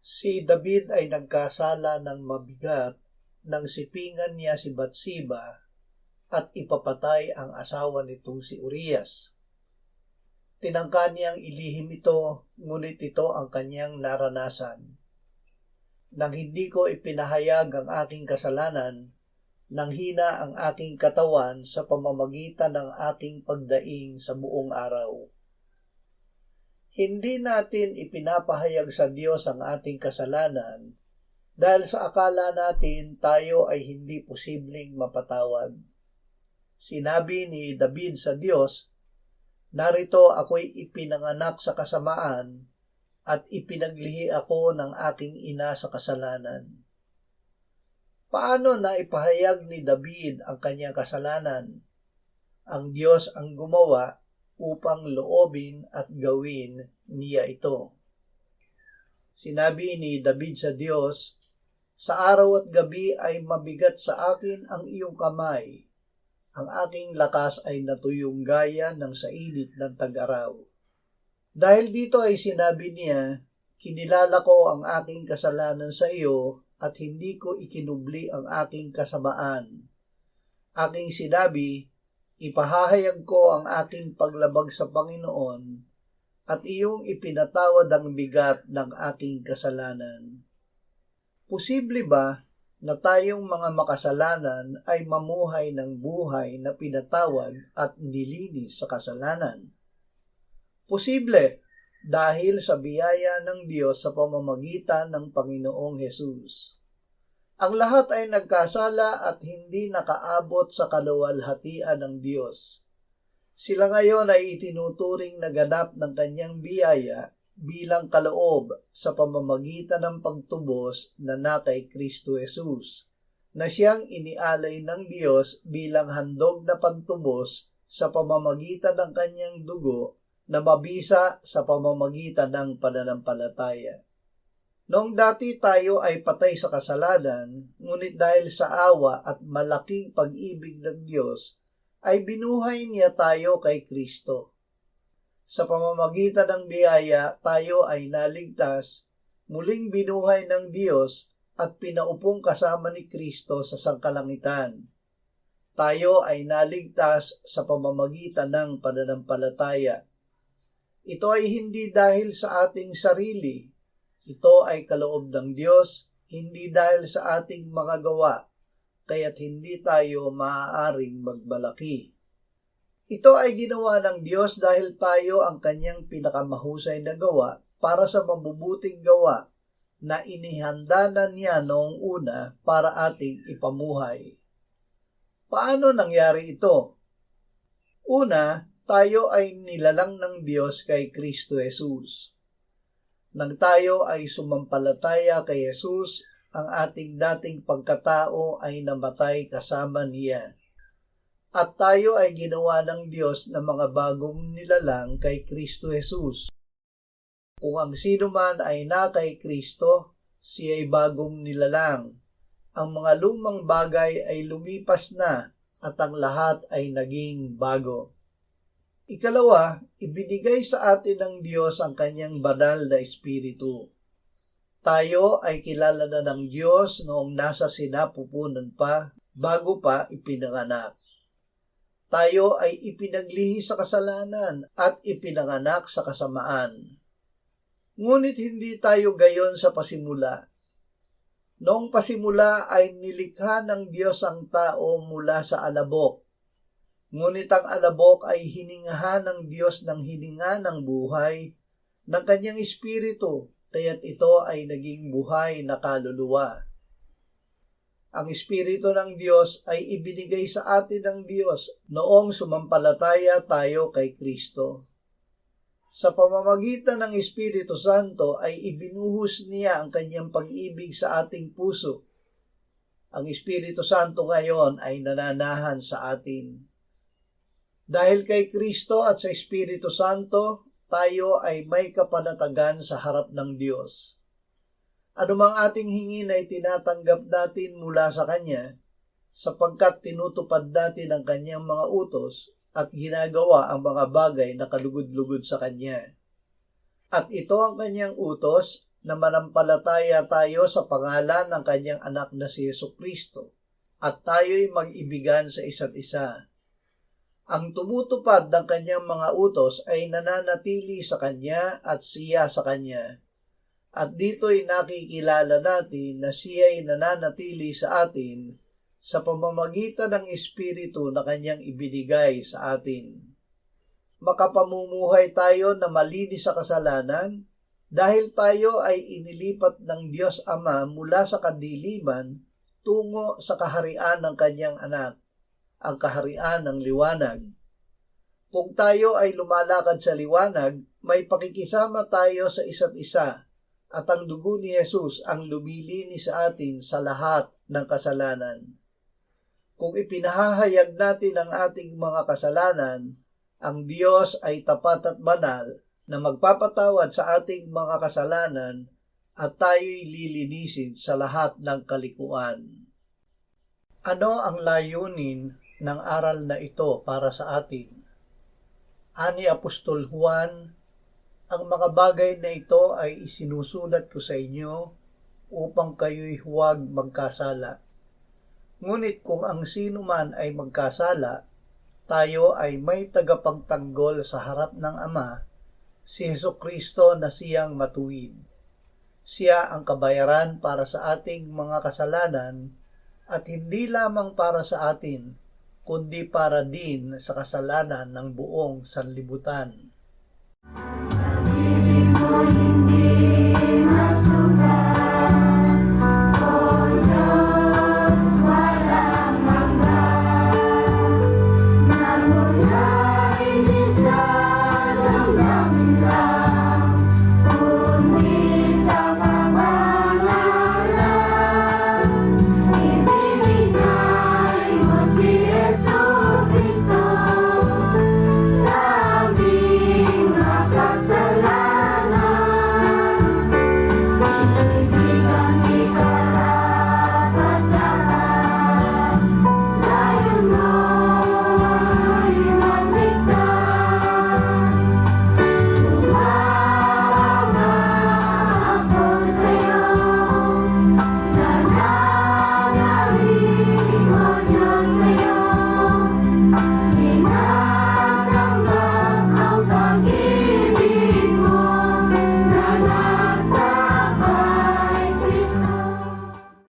Si David ay nagkasala ng mabigat nang sipingan niya si Batseba at ipapatay ang asawa nitong si Urias. Tinangka niyang ilihim ito, ngunit ito ang kanyang naranasan. Nang hindi ko ipinahayag ang aking kasalanan, nanghina ang aking katawan sa pamamagitan ng aking pagdaing sa buong araw. Hindi natin ipinapahayag sa Diyos ang ating kasalanan dahil sa akala natin tayo ay hindi posibleng mapatawad. Sinabi ni David sa Diyos, "Narito ako'y ipinanganak sa kasamaan at ipinaglihi ako ng aking ina sa kasalanan." Paano na ipahayag ni David ang kanyang kasalanan? Ang Diyos ang gumawa upang loobin at gawin niya ito. Sinabi ni David sa Diyos, "Sa araw at gabi ay mabigat sa akin ang iyong kamay. Ang aking lakas ay natuyong gaya ng sa init ng tag-araw." Dahil dito ay sinabi niya, "Kinilala ko ang aking kasalanan sa iyo at hindi ko ikinubli ang aking kasamaan. Aking sinabi, ipahahayag ko ang aking paglabag sa Panginoon at iyong ipinatawad ang bigat ng aking kasalanan." Posible ba na tayong mga makasalanan ay mamuhay ng buhay na pinatawad at nilinis sa kasalanan? Posible dahil sa biyaya ng Diyos sa pamamagitan ng Panginoong Hesus. Ang lahat ay nagkasala at hindi nakaabot sa kaluwalhatian ng Diyos. Sila ngayon ay itinuturing na ganap ng kanyang biyaya bilang kaloob sa pamamagitan ng pagtubos na kay Kristo Jesus, na siyang inialay ng Diyos bilang handog na pagtubos sa pamamagitan ng kanyang dugo na mabisa sa pamamagitan ng pananampalataya. Noong dati tayo ay patay sa kasalanan, ngunit dahil sa awa at malaking pag-ibig ng Diyos, ay binuhay niya tayo kay Kristo. Sa pamamagitan ng biyaya, tayo ay naligtas, muling binuhay ng Diyos at pinaupong kasama ni Kristo sa sangkalangitan. Tayo ay naligtas sa pamamagitan ng pananampalataya. Ito ay hindi dahil sa ating sarili. Ito ay kaloob ng Diyos, hindi dahil sa ating mga gawa, kaya't hindi tayo maaaring magbalaki. Ito ay ginawa ng Diyos dahil tayo ang kanyang pinakamahusay na gawa para sa mabubuting gawa na inihanda na niya noong una para ating ipamuhay. Paano nangyari ito? Una, tayo ay nilalang ng Diyos kay Kristo Jesus. Nang tayo ay sumampalataya kay Jesus, ang ating dating pagkatao ay namatay kasama niya. At tayo ay ginawa ng Diyos na mga bagong nilalang kay Kristo Jesus. Kung ang sino man ay kay Kristo, siya ay bagong nilalang. Ang mga lumang bagay ay lumipas na at ang lahat ay naging bago. Ikalawa, ibinigay sa atin ng Diyos ang kanyang banal na Espiritu. Tayo ay kilala na ng Diyos noong nasa sinapupunan pa, bago pa ipinanganak. Tayo ay ipinaglihi sa kasalanan at ipinanganak sa kasamaan. Ngunit hindi tayo gayon sa pasimula. Noong pasimula ay nilikha ng Diyos ang tao mula sa alabok. Ngunit ang alabok ay hiningahan ng Diyos ng hininga ng buhay ng kanyang espiritu, kaya't ito ay naging buhay na kaluluwa. Ang espiritu ng Diyos ay ibinigay sa atin ng Diyos noong sumampalataya tayo kay Kristo. Sa pamamagitan ng Espiritu Santo ay ibinuhos niya ang kanyang pag-ibig sa ating puso. Ang Espiritu Santo ngayon ay nananahan sa atin. Dahil kay Kristo at sa Espiritu Santo, tayo ay may kapanatagan sa harap ng Diyos. Anumang ating hingin ay tinatanggap natin mula sa Kanya, sapagkat tinutupad natin ang Kanyang mga utos at ginagawa ang mga bagay na kalugod-lugod sa Kanya. At ito ang Kanyang utos, na manampalataya tayo sa pangalan ng kanyang anak na si Jesucristo at tayo'y mag-ibigan sa isa't isa. Ang tumutupad ng kanyang mga utos ay nananatili sa kanya at siya sa kanya. At dito'y nakikilala natin na siya'y nananatili sa atin sa pamamagitan ng Espiritu na kanyang ibinigay sa atin. Makapamumuhay tayo na malinis sa kasalanan dahil tayo ay inilipat ng Diyos Ama mula sa kadiliman tungo sa kaharian ng kanyang anak, ang kaharian ng liwanag. Kung tayo ay lumalakad sa liwanag, may pakikisama tayo sa isa't isa at ang dugo ni Jesus ang lumilinis sa atin sa lahat ng kasalanan. Kung ipinahahayag natin ang ating mga kasalanan, ang Diyos ay tapat at banal na magpapatawad sa ating mga kasalanan at tayo'y lilinisin sa lahat ng kalikuan. Ano ang layunin ng aral na ito para sa atin? Ani Apostol Juan, ang mga bagay na ito ay isinusulat ko sa inyo upang kayo'y huwag magkasala. Ngunit kung ang sino man ay magkasala, tayo ay may tagapagtanggol sa harap ng Ama, si Jesucristo na siyang matuwid. Siya ang kabayaran para sa ating mga kasalanan at hindi lamang para sa atin, kundi para din sa kasalanan ng buong sanlibutan.